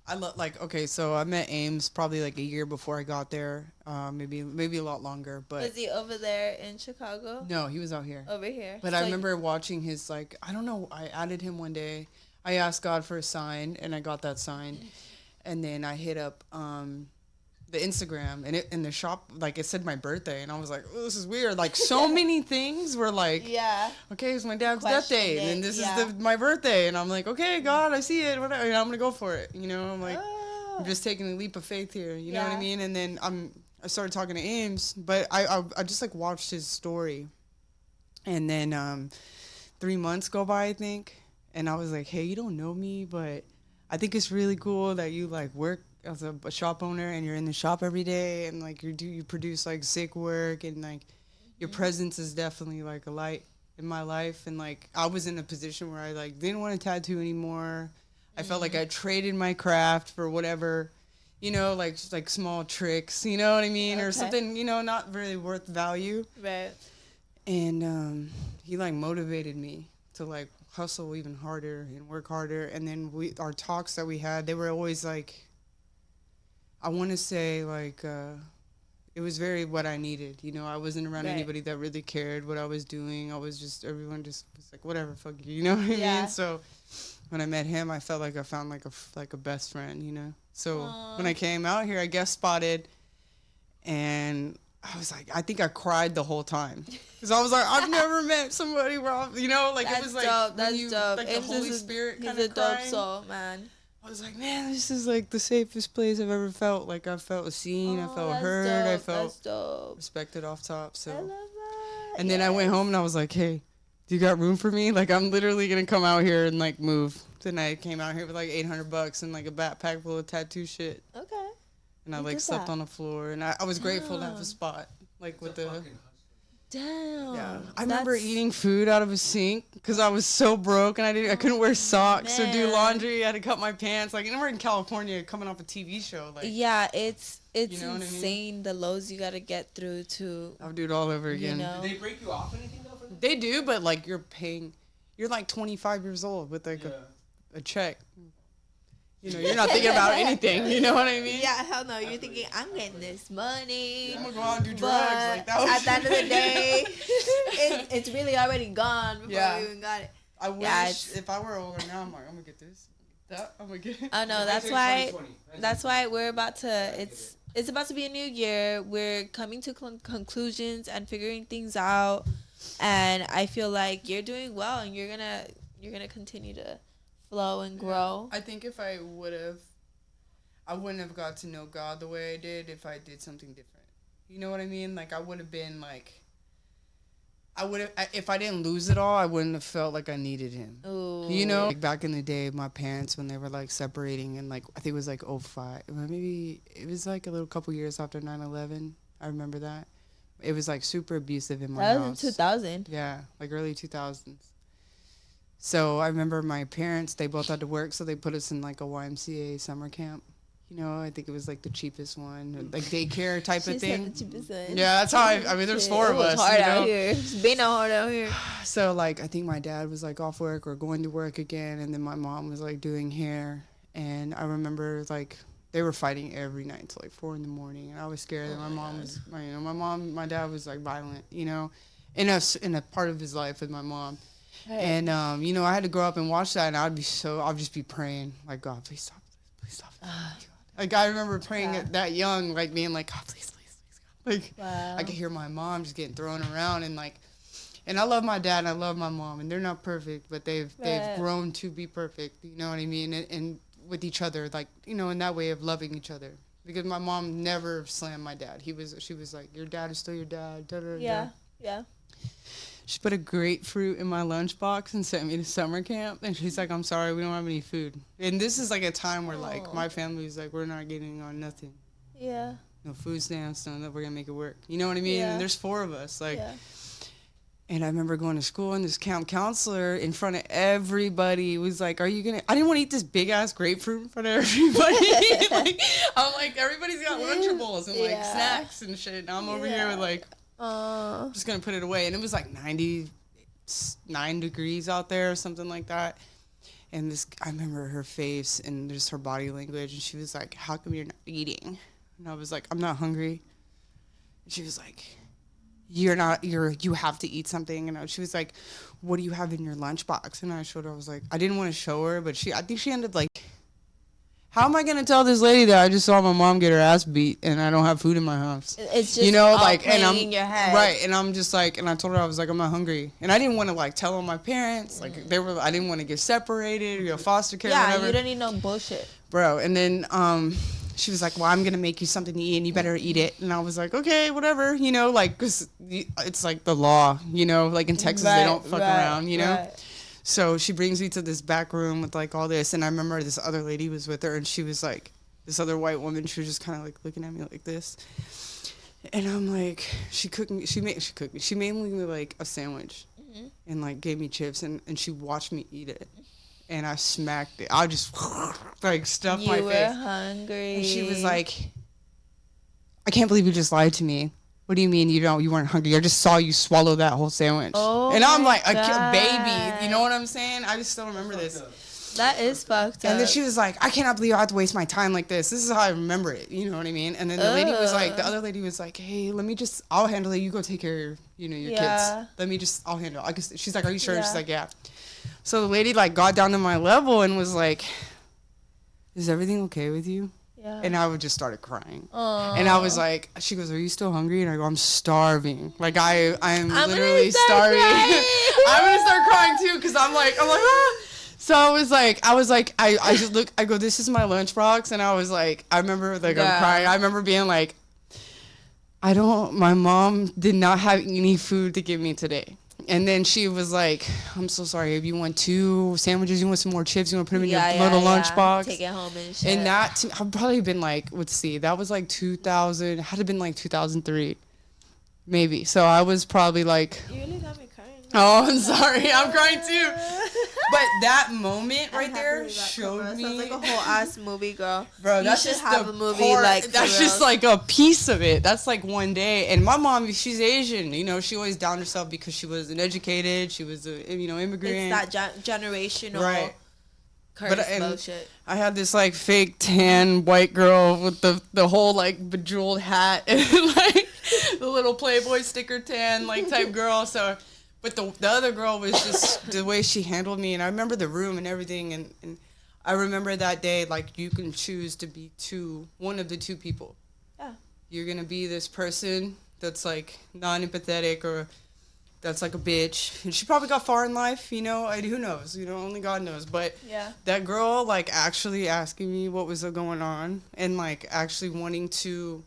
I like okay, so I met Ames probably like a year before I got there, maybe a lot longer, Was but he over there in Chicago? no, he was out here. Over here. But I remember watching his like I don't know, I added him one day. I asked God for a sign and I got that sign. And then I hit up the Instagram and it in the shop like it said my birthday and I was like, oh, this is weird. Like so many things were like, yeah. okay, it's my dad's death day and then this is my birthday and I'm like, okay, God, I see it. Whatever, I'm gonna go for it. You know, I'm like, I'm just taking a leap of faith here. You know what I mean? And then I started talking to Ames, but I just like watched his story, and then 3 months go by I think, and I was like, hey, you don't know me, but I think it's really cool that you like work as a shop owner and you're in the shop every day and like you produce like sick work and like your presence is definitely like a light in my life and like I was in a position where I like didn't want to tattoo anymore. I felt like I traded my craft for whatever, you know, like small tricks, you know what I mean, or something, you know, not really worth value. Right. And he like motivated me to like hustle even harder and work harder. And then our talks that we had, they were always like, I want to say like it was very what I needed. You know, I wasn't around anybody that really cared what I was doing. I was just everyone just was like whatever, fuck you. You know what I mean? So when I met him, I felt like I found like a best friend. You know. So when I came out here, I guest spotted, and I was like, I think I cried the whole time because I was like, I've never met somebody where you know, like it was like dope. when you dope. like the Holy Spirit kind of He's a dope soul, man. I was like, man, this is like the safest place I've ever felt. Like I felt seen, I felt heard, I felt respected off top. So, I love that. And then I went home and I was like, hey, do you got room for me? Like I'm literally gonna come out here and like move tonight. Came out here with like $800 and like a backpack full of tattoo shit. Okay. And I like slept on the floor and I was grateful to have a spot like with the. Damn. Yeah. I remember eating food out of a sink because I was so broke and I couldn't wear socks or do laundry. I had to cut my pants. Like, and we're in California coming off a TV show. Like, yeah, it's you know insane I mean? The lows you gotta get through to. I'll do it all over again. You know? Did they break you off anything though? They do, but like you're like 25 years old with like a check. You know, you're not thinking about anything. You know what I mean? Yeah, hell no. You're thinking, I'm getting this money. I'm going to go out and do drugs. Like that. At the end of the day, it's really already gone before you even got it. I wish if I were older now, I'm like, I'm going to get this. I'm going to get it. Oh, no, that's why we're about to, it's about to be a new year. We're coming to conclusions and figuring things out. And I feel like you're doing well and you're gonna continue to flow and grow. I think if I wouldn't have got to know God the way I did if I did something different. You know what I mean? Like I would have been like, if I didn't lose it all, I wouldn't have felt like I needed him. Ooh. You know? Like back in the day, my parents, when they were like separating and like, I think it was like 05, maybe it was like a little couple years after 9/11. I remember that. It was like super abusive in my house. That was in 2000. Yeah, like early 2000s. So I remember my parents, they both had to work, so they put us in like a YMCA summer camp. You know, I think it was like the cheapest one, like daycare type of thing. The cheapest one. Yeah, that's how I mean, there's four of us. It's hard out here. It's been hard out here. So like, I think my dad was like off work or going to work again, and then my mom was like doing hair. And I remember like they were fighting every night till like 4 a.m, and I was scared that my mom was, you know, my dad was like violent, you know, in a part of his life with my mom. Right. And, you know, I had to grow up and watch that, and I'd just be praying, like, God, please stop this. Please stop this. Like, I remember praying at that young, like, being like, God, please, God. Like, I could hear my mom just getting thrown around, and, like, and I love my dad and I love my mom, and they're not perfect, but they've grown to be perfect, you know what I mean? And with each other, like, you know, in that way of loving each other. Because my mom never slammed my dad. She was like, your dad is still your dad. Da, da, da. Yeah. She put a grapefruit in my lunchbox and sent me to summer camp. And she's like, I'm sorry, we don't have any food. And this is like a time where like my family was like, we're not getting on nothing. Yeah. No food stamps, no, we're going to make it work. You know what I mean? Yeah. And there's 4 of us. Like, and I remember going to school and this camp counselor in front of everybody was like, are you going to, I didn't want to eat this big ass grapefruit in front of everybody. Like, I'm like, everybody's got Lunchables and like snacks and shit. And I'm over here with like, just gonna put it away, and it was like 99 degrees out there or something like that. And I remember her face and just her body language. And she was like, how come you're not eating? And I was like, I'm not hungry. And she was like, you have to eat something. And she was like, what do you have in your lunchbox? And I showed her. I was like, I didn't want to show her, but I think she ended like, how am I going to tell this lady that I just saw my mom get her ass beat and I don't have food in my house? It's just and I'm in your head. Right. And I'm just like, and I told her, I was like, I'm not hungry. And I didn't want to like tell on my parents. Like I didn't want to get separated or foster care or whatever. Yeah, you don't need no bullshit. Bro. And then she was like, well, I'm going to make you something to eat and you better eat it. And I was like, okay, whatever, like, because it's like the law, like in Texas, they don't fuck around, Right. So she brings me to this back room with like all this. And I remember this other lady was with her and she was like, this other white woman, she was just kind of like looking at me like this. And I'm like, she made me like a sandwich and like gave me chips and she watched me eat it. And I smacked it. I just like stuffed my face. You were hungry. And she was like, I can't believe you just lied to me. What do you mean you weren't hungry? I just saw you swallow that whole sandwich. Oh, and I'm like, a baby. You know what I'm saying? I just still remember this. That is fucked up. And then she was like, I cannot believe I have to waste my time like this. This is how I remember it. You know what I mean? And then the other lady was like, hey, I'll handle it. You go take care of your kids. I'll handle it. She's like, are you sure? Yeah. She's like, yeah. So the lady like got down to my level and was like, is everything okay with you? Yeah. And I just started crying. Aww. And I was like, she goes, are you still hungry? And I go, I'm starving. Like I'm literally starving. I'm going to start crying too. Cause I'm like, ah. So I was like, I just look, I go, this is my lunchbox. And I was like, I remember like I'm crying. I remember being like, my mom did not have any food to give me today. And then she was like, I'm so sorry. If you want 2 sandwiches, you want some more chips, you want to put them in your little lunchbox. Take it home and shit. And that, I've probably been like, let's see, that was like 2000, had to been like 2003, maybe. So I was probably like. You really got me crying. Oh, I'm sorry. I'm crying too. But that moment right there showed me. Sounds like a whole ass movie, girl. Bro, you should have a movie like that's just like a piece of it. That's like one day. And my mom, she's Asian. She always downed herself because she was educated. She was a immigrant. It's that generational curse bullshit. I had this like fake tan white girl with the whole like bejeweled hat and like the little Playboy sticker tan like type girl. So. But the other girl was just the way she handled me. And I remember the room and everything. And I remember that day, like, you can choose to be one of the 2 people. Yeah. You're going to be this person that's, like, non-empathetic or that's, like, a bitch. And she probably got far in life, who knows? Only God knows. But that girl, like, actually asking me what was going on and, like, actually wanting to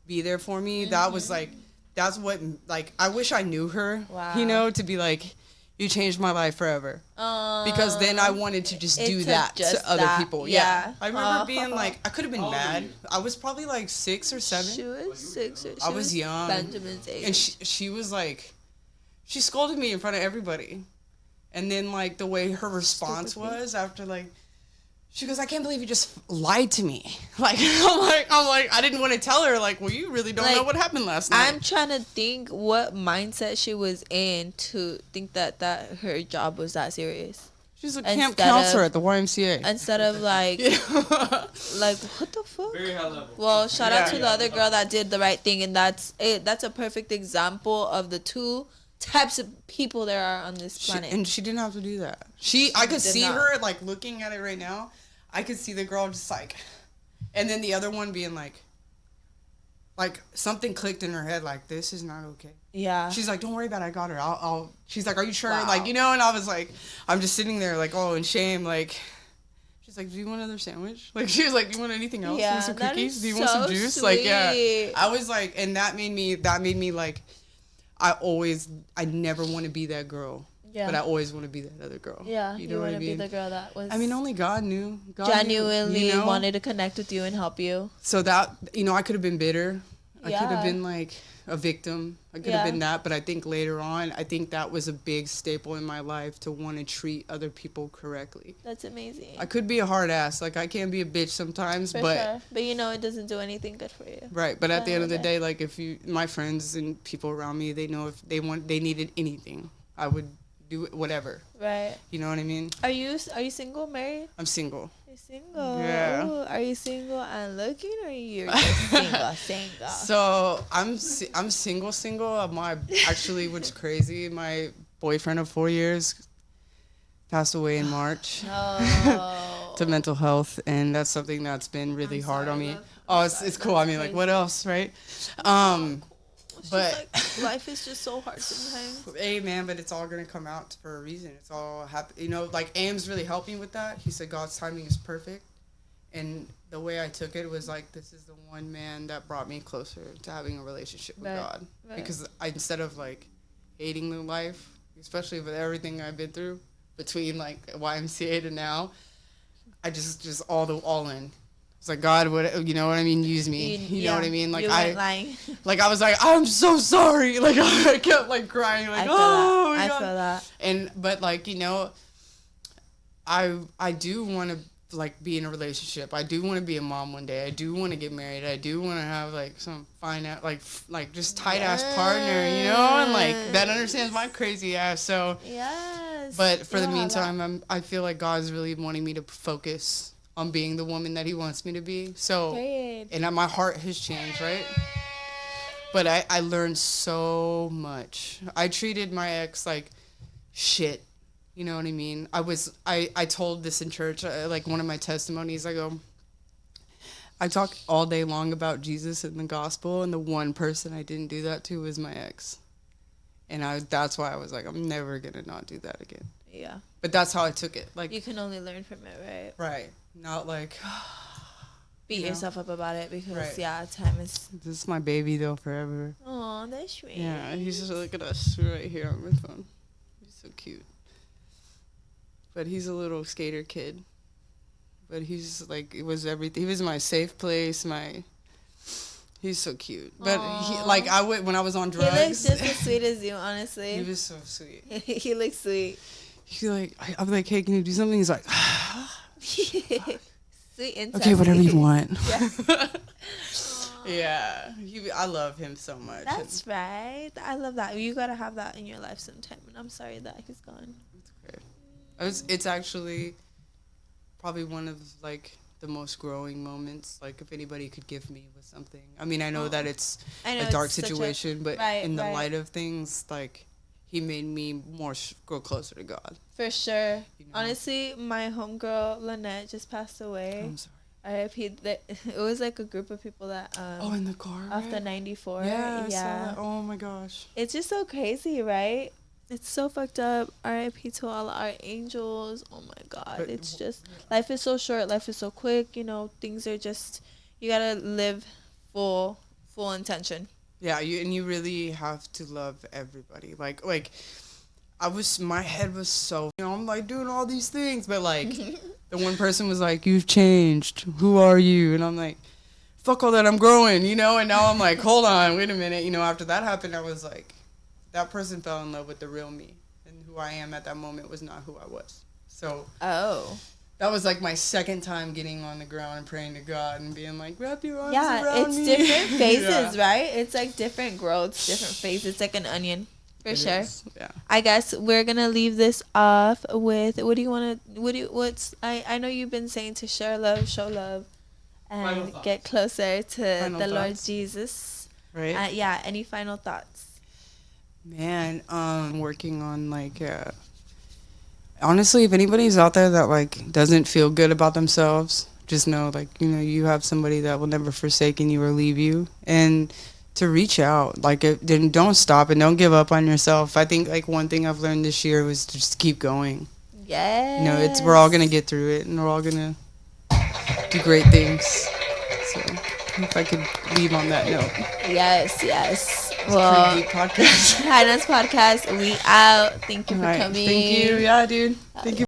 be there for me, that was, like... That's what, like, I wish I knew her, to be like, you changed my life forever. Because then I wanted to just do that to other people. Yeah. I remember being like, I could have been mad. I was probably like 6 or 7. She was 6 or 7. I was young. Benjamin's age. And she was like, she scolded me in front of everybody. And then, like, the way her response was after, like, she goes, I can't believe you just lied to me. Like, I'm like, I didn't want to tell her, like, well, you really don't know what happened last night. I'm trying to think what mindset she was in to think that her job was that serious. She's a camp counselor at the YMCA. Instead of, like, like, what the fuck? Very high level. Well, shout out to the other girl that did the right thing, and that's a perfect example of the 2 types of people there are on this planet. And she didn't have to do that. I could see her, like, looking at it right now. I could see the girl just like, and then the other one being like something clicked in her head, like, this is not okay. Yeah. She's like, don't worry about it. I got her. I'll she's like, are you sure? Wow. Like, and I was like, I'm just sitting there like, oh, in shame. Like, she's like, do you want another sandwich? Like, she was like, do you want anything else? Yeah, do you want some cookies? Do you want some juice? Sweet. Like, yeah. I was like, and that made me like, I never want to be that girl. Yeah. But I always want to be that other girl. Yeah, you want to be the girl that was... I mean, only God knew. Genuinely wanted to connect with you and help you. So that, I could have been bitter. I could have been, like, a victim. I could have been that. But I think later on, that was a big staple in my life to want to treat other people correctly. That's amazing. I could be a hard ass. Like, I can be a bitch sometimes, For sure. But it doesn't do anything good for you. Right. But at the end of the day, like, my friends and people around me, they know if they needed anything, I would do whatever. Right. You know what I mean? Are you single, married? I'm single. You're single. Yeah. Ooh, are you single and looking, or you're just single? So I'm single. Actually, what's crazy, my boyfriend of 4 years passed away in March. Oh. To mental health, and that's something that's been really hard on me. It's cool. I mean, like, what else, right? But like, life is just so hard sometimes. Hey, man, but it's all gonna come out for a reason. It's all happy. You know, like Ames really helped me with that. He said God's timing is perfect, and the way I took it was like, this is the one man that brought me closer to having a relationship with God. Right. Because instead of like hating the life, especially with everything I've been through between like YMCA to now, I just all in. It's like, God, what, you know what I mean? Use me. You know what I mean? Like, I was like, I'm so sorry. Like, I kept like crying, like, I feel that. But like, you know, I do want to like be in a relationship. I do want to be a mom one day. I do want to get married. I do want to have like some fine, like just tight ass partner, you know, and like that understands my crazy ass. So but for the meantime, I feel like God's really wanting me to focus on being the woman that He wants me to be. So, and my heart has changed, right? But I learned so much. I treated my ex like shit. You know what I mean? I told this in church, like one of my testimonies, I talk all day long about Jesus and the gospel, and the one person I didn't do that to was my ex. And that's why I was like, I'm never going to not do that again. Yeah. But that's how I took it. Like, you can only learn from it, right? Right. Not like beat yourself up about it, because time is. This is my baby though, forever. Oh, that's sweet. Yeah, he's just, look at us right here on my phone. He's so cute. But he's a little skater kid. But he's like, it was everything. He was my safe place. He's so cute. But when I was on drugs. He looks just as sweet as you, honestly. He was so sweet. He looks sweet. He's like, I'm like, hey, can you do something? He's like, sweet and okay, whatever you want. Yeah. Yeah. I love him so much. That's right. I love that. You gotta have that in your life sometime. And I'm sorry that he's gone. It's great. It's actually probably one of like the most growing moments. Like, if anybody could give me with something. I mean, I know that it's a dark situation, but in the light of things, like, He made me grow closer to God. For sure. You know? Honestly, my homegirl Lynette just passed away. I'm sorry. R.I.P. It was like a group of people that in the car, off the 94. Yeah. Oh my gosh. It's just so crazy, right? It's so fucked up. R.I.P. to all our angels. Oh my God. But it's just, life is so short. Life is so quick. You know, things are just, you gotta live full intention. Yeah, you really have to love everybody. Like my head was so, you know, I'm like doing all these things, but like the one person was like, you've changed. Who are you? And I'm like, fuck all that, I'm growing, you know? And now I'm like, hold on, wait a minute. You know, after that happened, I was like, that person fell in love with the real me. And who I am at that moment was not who I was. So. Oh. That was like my second time getting on the ground and praying to God and being like, wrap your arms around me. Yeah, it's different phases, right? It's like different growths, different phases. It's like an onion, for sure. Yeah. I guess we're gonna leave this off with I know you've been saying to share love, show love, and get closer to the Lord Jesus. Right. Yeah. Any final thoughts? Man, working on like. Honestly, if anybody's out there that like doesn't feel good about themselves, just know, like, you know, you have somebody that will never forsake you or leave you, and to reach out. Like, then don't stop and don't give up on yourself. I think like one thing I've learned this year was to just keep going. Yeah. You know, we're all gonna get through it, and we're all gonna do great things. So if I could leave on that note. Yes. Well, Hynas podcast, we out. Thank you for coming. Thank you. Yeah, dude. Thank you.